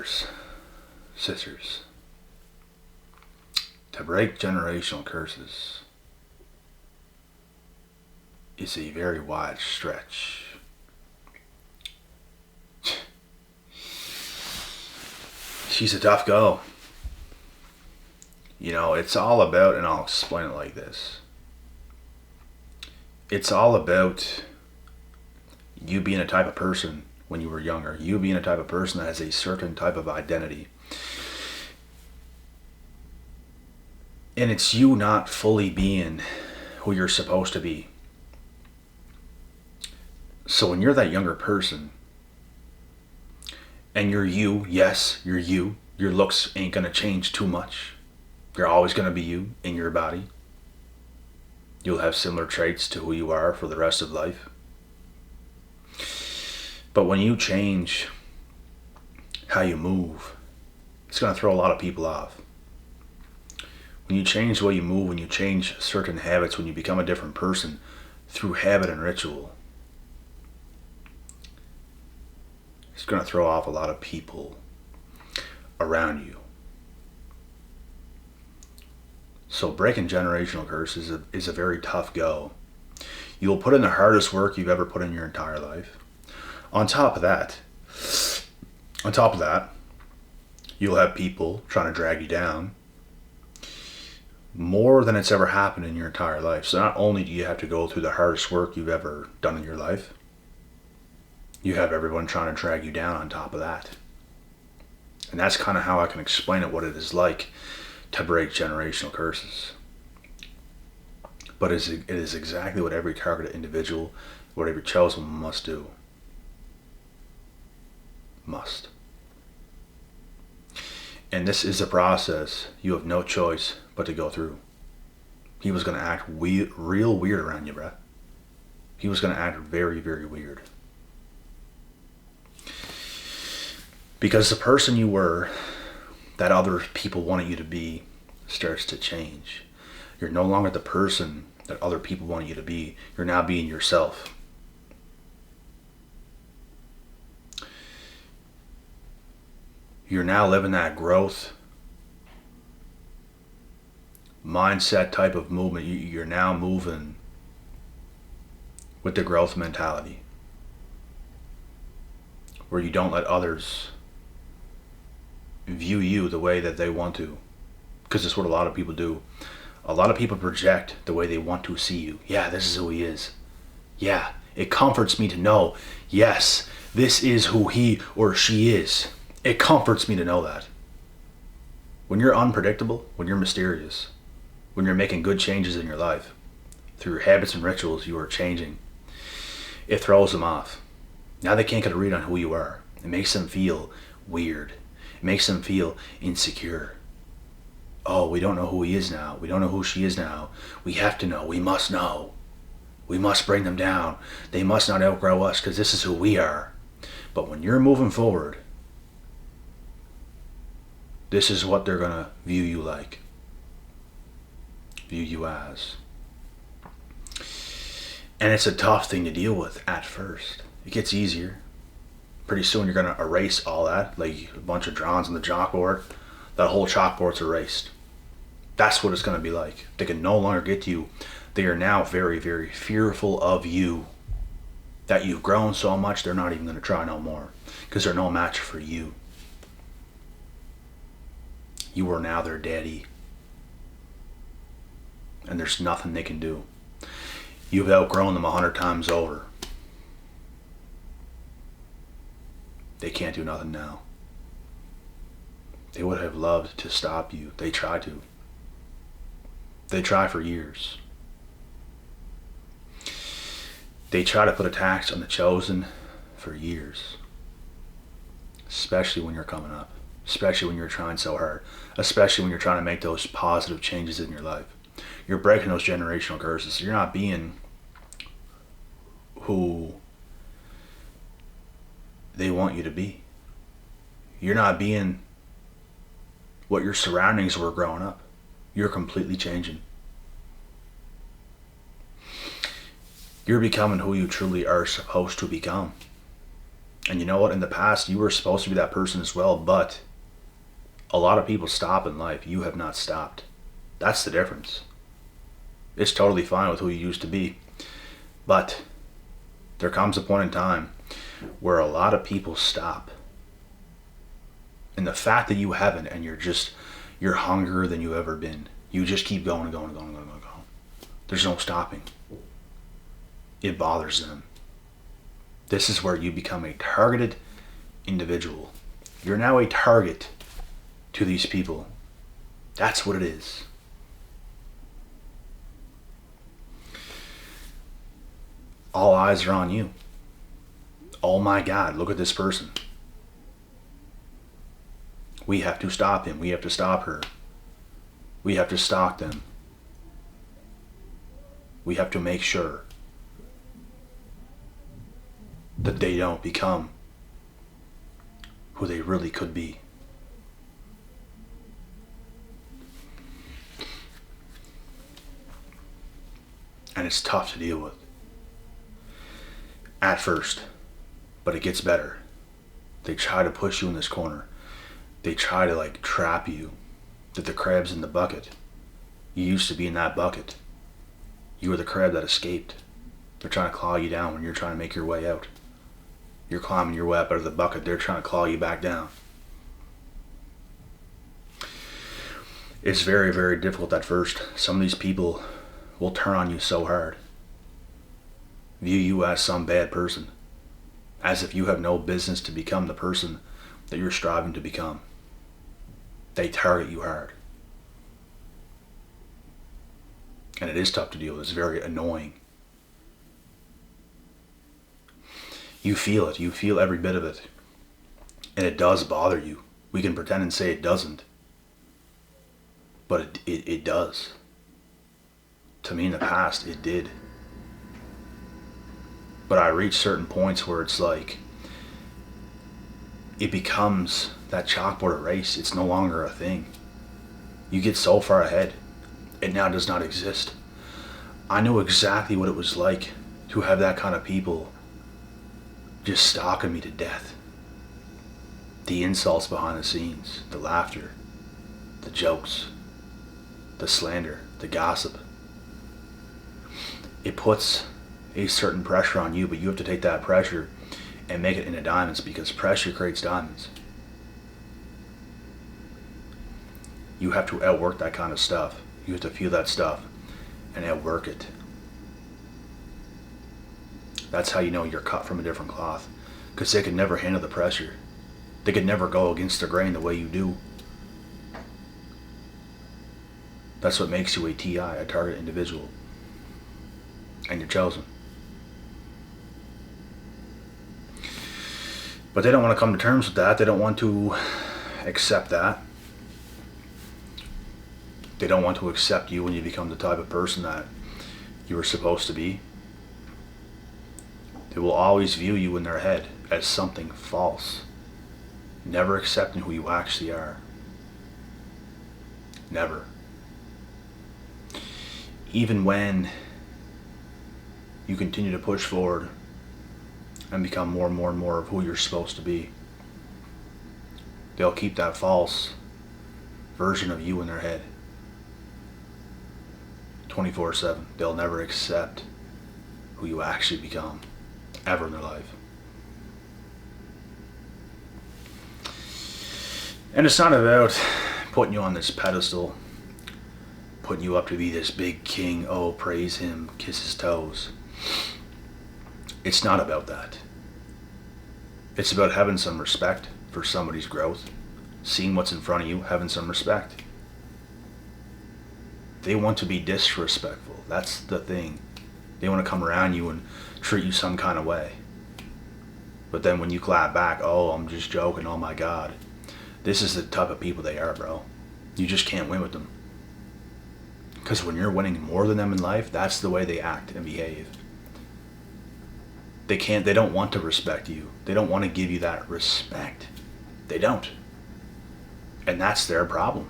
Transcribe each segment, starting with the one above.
brothers, sisters, to break generational curses is a very wide stretch. She's a tough go. You know, it's all about, and I'll explain it like this. It's all about you being a type of person when you were younger. You being a type of person that has a certain type of identity. And it's you not fully being who you're supposed to be. So when you're that younger person, and you're you, yes, you're you. Your looks ain't gonna change too much. You're always gonna be you in your body. You'll have similar traits to who you are for the rest of life. But when you change how you move, it's gonna throw a lot of people off. When you change the way you move, when you change certain habits, when you become a different person through habit and ritual, it's going to throw off a lot of people around you. So breaking generational curses is a very tough go. You'll put in the hardest work you've ever put in your entire life. On top of that, you'll have people trying to drag you down more than it's ever happened in your entire life. So not only do you have to go through the hardest work you've ever done in your life, you have everyone trying to drag you down on top of that. And that's kind of how I can explain it, what it is like to break generational curses. But it is exactly what every targeted individual, what every chosen one must do. Must. And this is a process you have no choice but to go through. He was going to act real weird around you, bruh. He was going to act very, very weird. Because the person you were, that other people wanted you to be, starts to change. You're no longer the person that other people want you to be. You're now being yourself. You're now living that growth mindset type of movement. You're now moving with the growth mentality, where you don't let others view you the way that they want to, because it's what a lot of people do. A lot of people project the way they want to see you. Yeah, this is who he is. Yeah, it comforts me to know, yes, this is who he or she is. It comforts me to know that. When you're unpredictable, when you're mysterious, when you're making good changes in your life, through your habits and rituals you are changing, it throws them off. Now they can't get a read on who you are. It makes them feel weird. It makes them feel insecure. Oh, we don't know who he is now. We don't know who she is now. We have to know. We must know. We must bring them down. They must not outgrow us because this is who we are. But when you're moving forward, this is what they're going to view you like. View you as. And it's a tough thing to deal with at first. It gets easier. Pretty soon you're going to erase all that, like a bunch of drawings on the chalkboard. That whole chalkboard's erased. That's what it's going to be like. They can no longer get to you. They are now very, very fearful of you. That you've grown so much, they're not even going to try no more. Because they're no match for you. You are now their daddy. And there's nothing they can do. You've outgrown them 100 times over. They can't do nothing now. They would have loved to stop you. They tried to. They tried for years. They try to put a tax on the chosen for years. Especially when you're coming up. Especially when you're trying so hard. Especially when you're trying to make those positive changes in your life. You're breaking those generational curses. You're not being who they want you to be. You're not being what your surroundings were growing up. You're completely changing. You're becoming who you truly are supposed to become. And you know what? In the past, you were supposed to be that person as well, but a lot of people stop in life. You have not stopped. That's the difference. It's totally fine with who you used to be. But there comes a point in time where a lot of people stop. And the fact that you haven't, and you're hungrier than you've ever been. You just keep going and going and going and going and going. There's no stopping. It bothers them. This is where you become a targeted individual. You're now a target to these people. That's what it is. All eyes are on you. Oh my God, look at this person. We have to stop him. We have to stop her. We have to stalk them. We have to make sure that they don't become who they really could be. And it's tough to deal with at first, but it gets better. They try to push you in this corner. They try to trap you, that the crab's in the bucket. You used to be in that bucket. You were the crab that escaped. They're trying to claw you down when you're trying to make your way out. You're climbing your way up out of the bucket. They're trying to claw you back down. It's very, very difficult at first. Some of these people will turn on you so hard. View you as some bad person. As if you have no business to become the person that you're striving to become. They target you hard. And it is tough to deal with. It's very annoying. You feel it. You feel every bit of it. And it does bother you. We can pretend and say it doesn't. But it does. To me in the past, it did. But I reach certain points where it's like, it becomes that chalkboard erase. It's no longer a thing. You get so far ahead, it now does not exist. I knew exactly what it was like to have that kind of people just stalking me to death. The insults behind the scenes, the laughter, the jokes, the slander, the gossip. It puts a certain pressure on you, but you have to take that pressure and make it into diamonds, because pressure creates diamonds. You have to outwork that kind of stuff. You have to feel that stuff and outwork it. That's how you know you're cut from a different cloth, because they could never handle the pressure. They could never go against the grain the way you do. That's what makes you a TI, a target individual. And you're chosen. But they don't want to come to terms with that. They don't want to accept that. They don't want to accept you when you become the type of person that you were supposed to be. They will always view you in their head as something false, never accepting who you actually are. Never. Even when you continue to push forward and become more and more and more of who you're supposed to be, they'll keep that false version of you in their head 24/7. They'll never accept who you actually become, ever in their life. And it's not about putting you on this pedestal, putting you up to be this big king. Oh, praise him, kiss his toes. It's not about that. It's about having some respect for somebody's growth, seeing what's in front of you, having some respect. They want to be disrespectful. That's the thing. They want to come around you and treat you some kind of way. But then when you clap back, oh, I'm just joking, oh my God. This is the type of people they are, bro. You just can't win with them. Because when you're winning more than them in life, that's the way they act and behave. They don't want to respect you. They don't want to give you that respect. They don't. And that's their problem.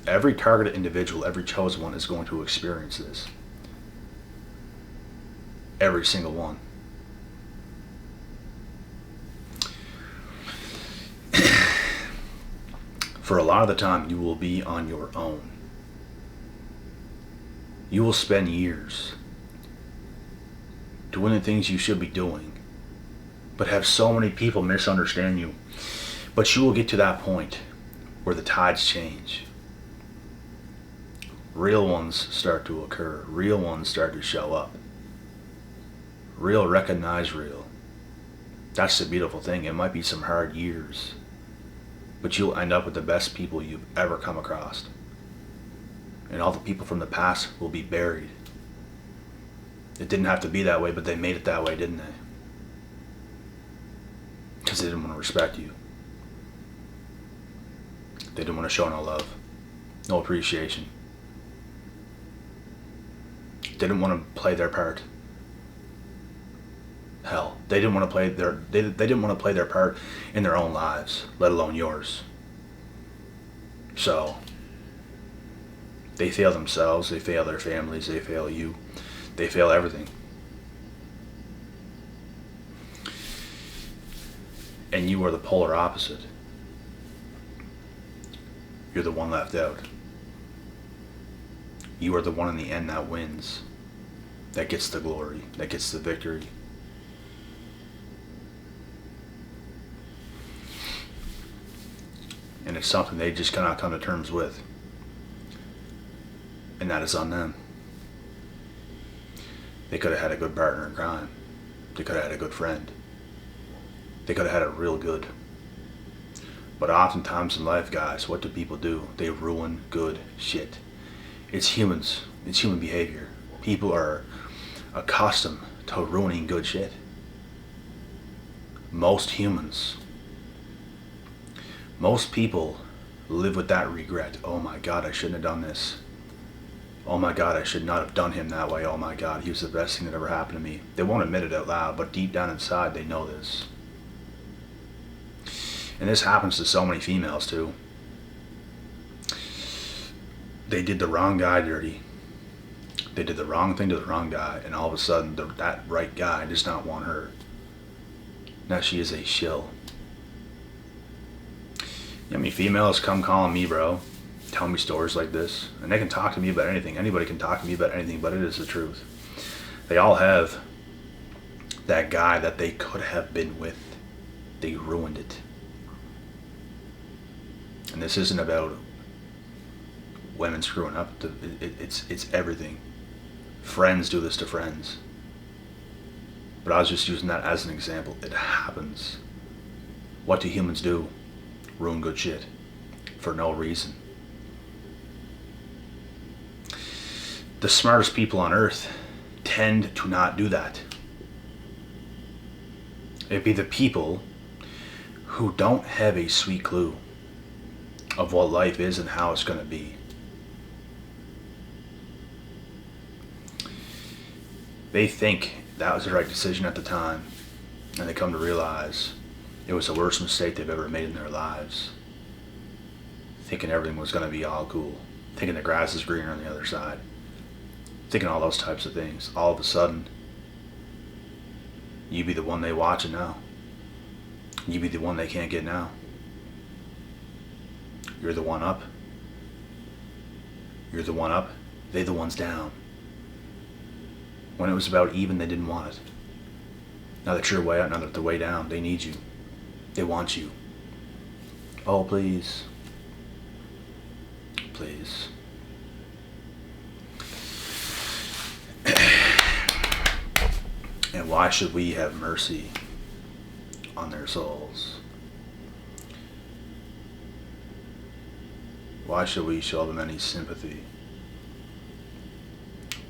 Every targeted individual, every chosen one is going to experience this. Every single one. For a lot of the time, you will be on your own. You will spend years doing the things you should be doing, but have so many people misunderstand you. But you will get to that point where the tides change. Real ones start to occur. Real ones start to show up. Real recognize real. That's the beautiful thing. It might be some hard years, but you'll end up with the best people you've ever come across. And all the people from the past will be buried. It didn't have to be that way, but they made it that way, didn't they? Because they didn't want to respect you. They didn't want to show no love, no appreciation. They didn't want to play their part. Hell, they didn't want to play their part in their own lives, let alone yours. So they fail themselves, they fail their families, they fail you, they fail everything. And you are the polar opposite. You're the one left out. You are the one in the end that wins, that gets the glory, that gets the victory. And it's something they just cannot come to terms with. And that is on them. They could have had a good partner in crime. They could have had a good friend. They could have had it real good. But oftentimes in life, guys, what do people do? They ruin good shit. It's humans. It's human behavior. People are accustomed to ruining good shit. Most people live with that regret. Oh my God, I shouldn't have done this. Oh my God, I should not have done him that way. Oh my God, he was the best thing that ever happened to me. They won't admit it out loud, but deep down inside, they know this. And this happens to so many females too. They did the wrong guy dirty. They did the wrong thing to the wrong guy, and all of a sudden, that right guy does not want her. Now she is a shill. You know how many females come calling me, bro, tell me stories like this, and they can talk to me about anything. Anybody can talk to me about anything, but it is the truth. They all have that guy that they could have been with. They ruined it. And this isn't about women screwing up. It's everything. Friends do this to friends. But I was just using that as an example. It happens. What do humans do? Ruin good shit for no reason. The smartest people on earth tend to not do that. It'd be the people who don't have a sweet clue of what life is and how it's going to be. They think that was the right decision at the time, and they come to realize it was the worst mistake they've ever made in their lives. Thinking everything was going to be all cool. Thinking the grass is greener on the other side. Thinking all those types of things. All of a sudden, you be the one they watching now. You be the one they can't get now. You're the one up. You're the one up. They the ones down. When it was about even, they didn't want it. Now that you're way up, now that they're way down, they need you. They want you. Oh, please. Please. And why should we have mercy on their souls? Why should we show them any sympathy?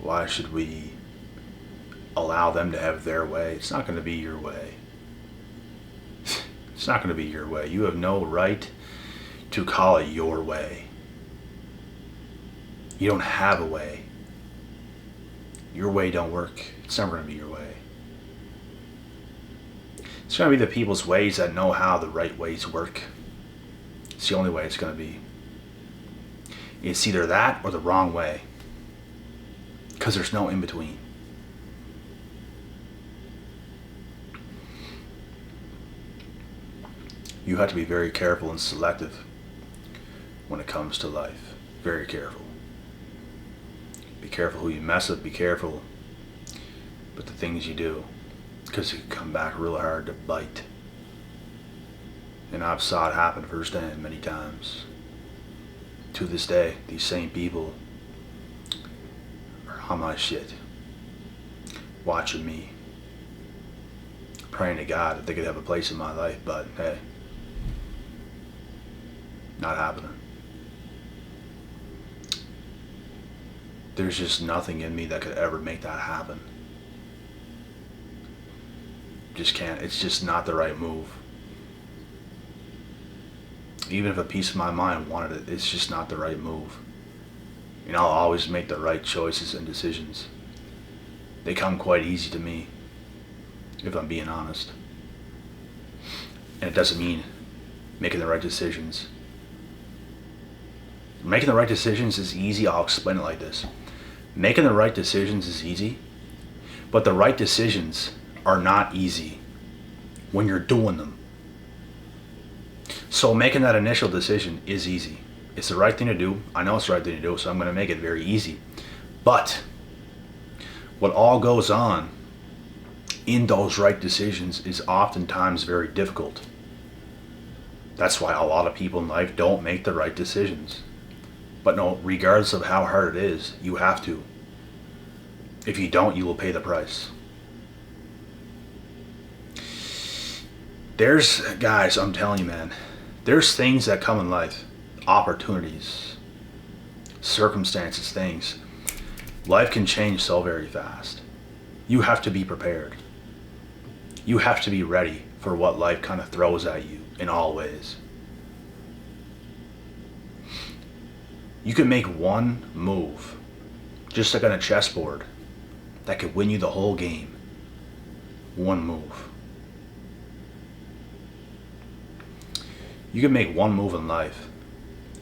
Why should we allow them to have their way? It's not going to be your way. It's not going to be your way. You have no right to call it your way. You don't have a way. Your way don't work. It's never going to be your way. It's going to be the people's ways that know how the right ways work. It's the only way it's going to be. It's either that or the wrong way. Because there's no in between. You have to be very careful and selective when it comes to life. Very careful. Be careful who you mess with. Be careful with the things you do, because it can come back real hard to bite. And I've saw it happen firsthand many times. To this day, these same people are on my shit, watching me, praying to God that they could have a place in my life, but hey, not happening. There's just nothing in me that could ever make that happen. Just can't. It's just not the right move. Even if a piece of my mind wanted it, it's just not the right move. And I'll always make the right choices and decisions. They come quite easy to me, if I'm being honest. And it doesn't mean making the right decisions. Making the right decisions is easy. I'll explain it like this. Making the right decisions is easy, but the right decisions are not easy when you're doing them. So making that initial decision is easy. It's the right thing to do. I know it's the right thing to do, so I'm going to make it very easy. But what all goes on in those right decisions is oftentimes very difficult. That's why a lot of people in life don't make the right decisions. But no, regardless of how hard it is, you have to. If you don't, you will pay the price. Guys, I'm telling you, man, there's things that come in life, opportunities, circumstances, things. Life can change so very fast. You have to be prepared. You have to be ready for what life kind of throws at you in all ways. You can make one move, just like on a chessboard, that could win you the whole game. One move. You can make one move in life,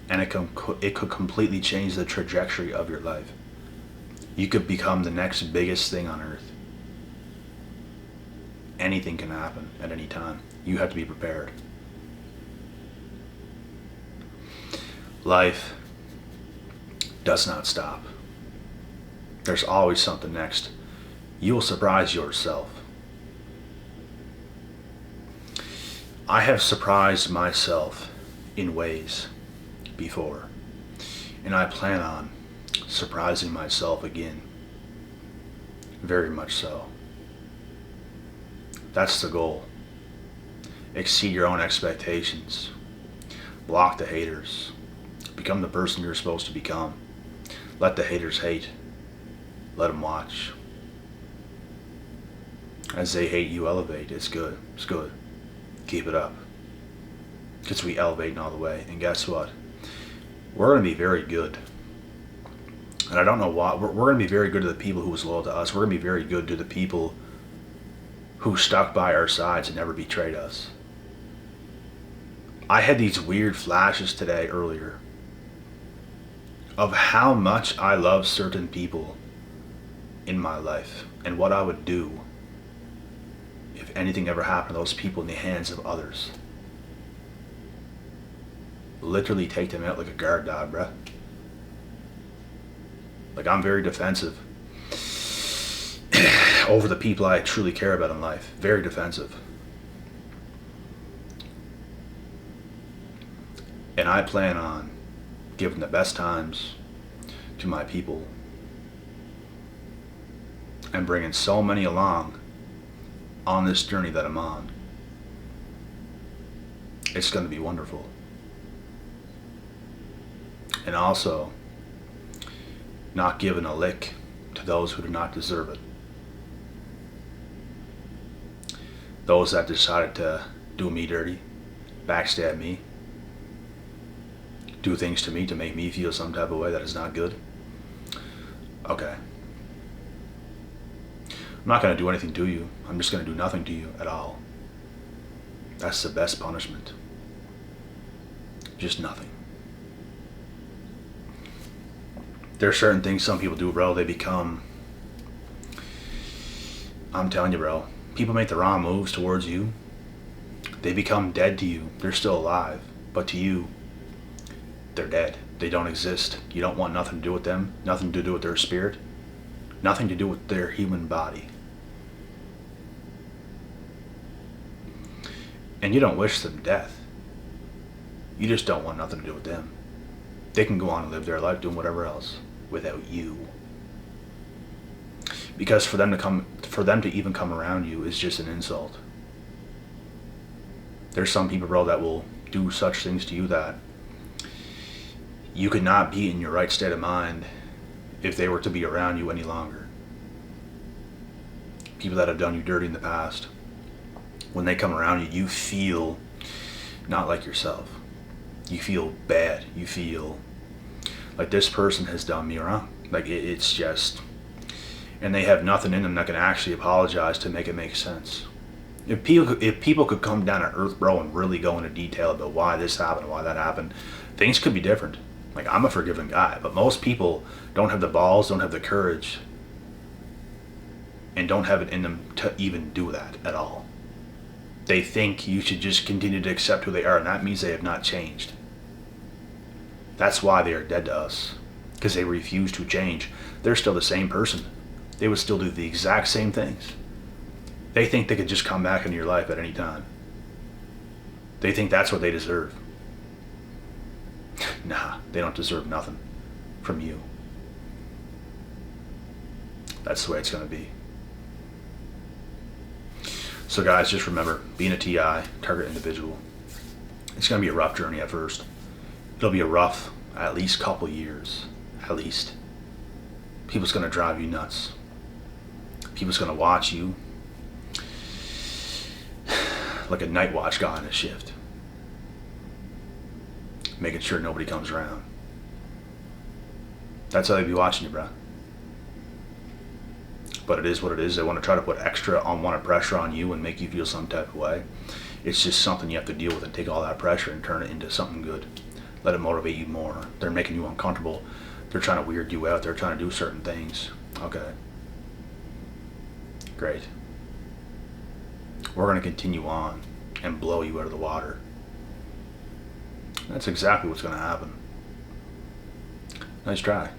and it could completely change the trajectory of your life. You could become the next biggest thing on earth. Anything can happen at any time. You have to be prepared. Life does not stop. There's always something next. You will surprise yourself. I have surprised myself in ways before, and I plan on surprising myself again. Very much so. That's the goal. Exceed your own expectations. Block the haters. Become the person you're supposed to become. Let the haters hate. Let them watch. As they hate, you elevate. It's good. It's good. Keep it up. Because we elevate all the way. And guess what? We're going to be very good. And I don't know why. We're going to be very good to the people who was loyal to us. We're going to be very good to the people who stuck by our sides and never betrayed us. I had these weird flashes today earlier of how much I love certain people in my life and what I would do if anything ever happened to those people in the hands of others. Literally take them out like a guard dog, bruh. Like, I'm very defensive over the people I truly care about in life. Very defensive. And I plan on giving the best times to my people and bringing so many along on this journey that I'm on. It's going to be wonderful. And also, not giving a lick to those who do not deserve it. Those that decided to do me dirty, backstab me, do things to me to make me feel some type of way that is not good. Okay. I'm not going to do anything to you. I'm just going to do nothing to you at all. That's the best punishment. Just nothing. There are certain things some people do, bro. They become... I'm telling you, bro. People make the wrong moves towards you. They become dead to you. They're still alive. But to you, they're dead. They don't exist. You don't want nothing to do with them, nothing to do with their spirit, nothing to do with their human body. And you don't wish them death. You just don't want nothing to do with them. They can go on and live their life doing whatever else without you. Because for them to even come around you is just an insult. There's some people, bro, that will do such things to you that you could not be in your right state of mind if they were to be around you any longer. People that have done you dirty in the past, when they come around you, you feel not like yourself. You feel bad. You feel like this person has done me wrong. Like it's just, and they have nothing in them that can actually apologize to make it make sense. If people could come down to earth, bro, and really go into detail about why this happened, why that happened, things could be different. Like, I'm a forgiving guy, but most people don't have the balls, don't have the courage, and don't have it in them to even do that at all. They think you should just continue to accept who they are, and that means they have not changed. That's why they are dead to us, because they refuse to change. They're still the same person. They would still do the exact same things. They think they could just come back into your life at any time. They think that's what they deserve. Nah, they don't deserve nothing from you. That's the way it's going to be. So guys, just remember, being a TI, target individual, it's going to be a rough journey at first. It'll be a rough, at least couple years, at least. People's going to drive you nuts. People's going to watch you like a night watch guy on a shift, making sure nobody comes around. That's how they be watching you, bro. But it is what it is. They want to try to put extra unwanted pressure on you and make you feel some type of way. It's just something you have to deal with and take all that pressure and turn it into something good. Let it motivate you more. They're making you uncomfortable. They're trying to weird you out. They're trying to do certain things. Okay. Great. We're going to continue on and blow you out of the water. That's exactly what's going to happen. Nice try.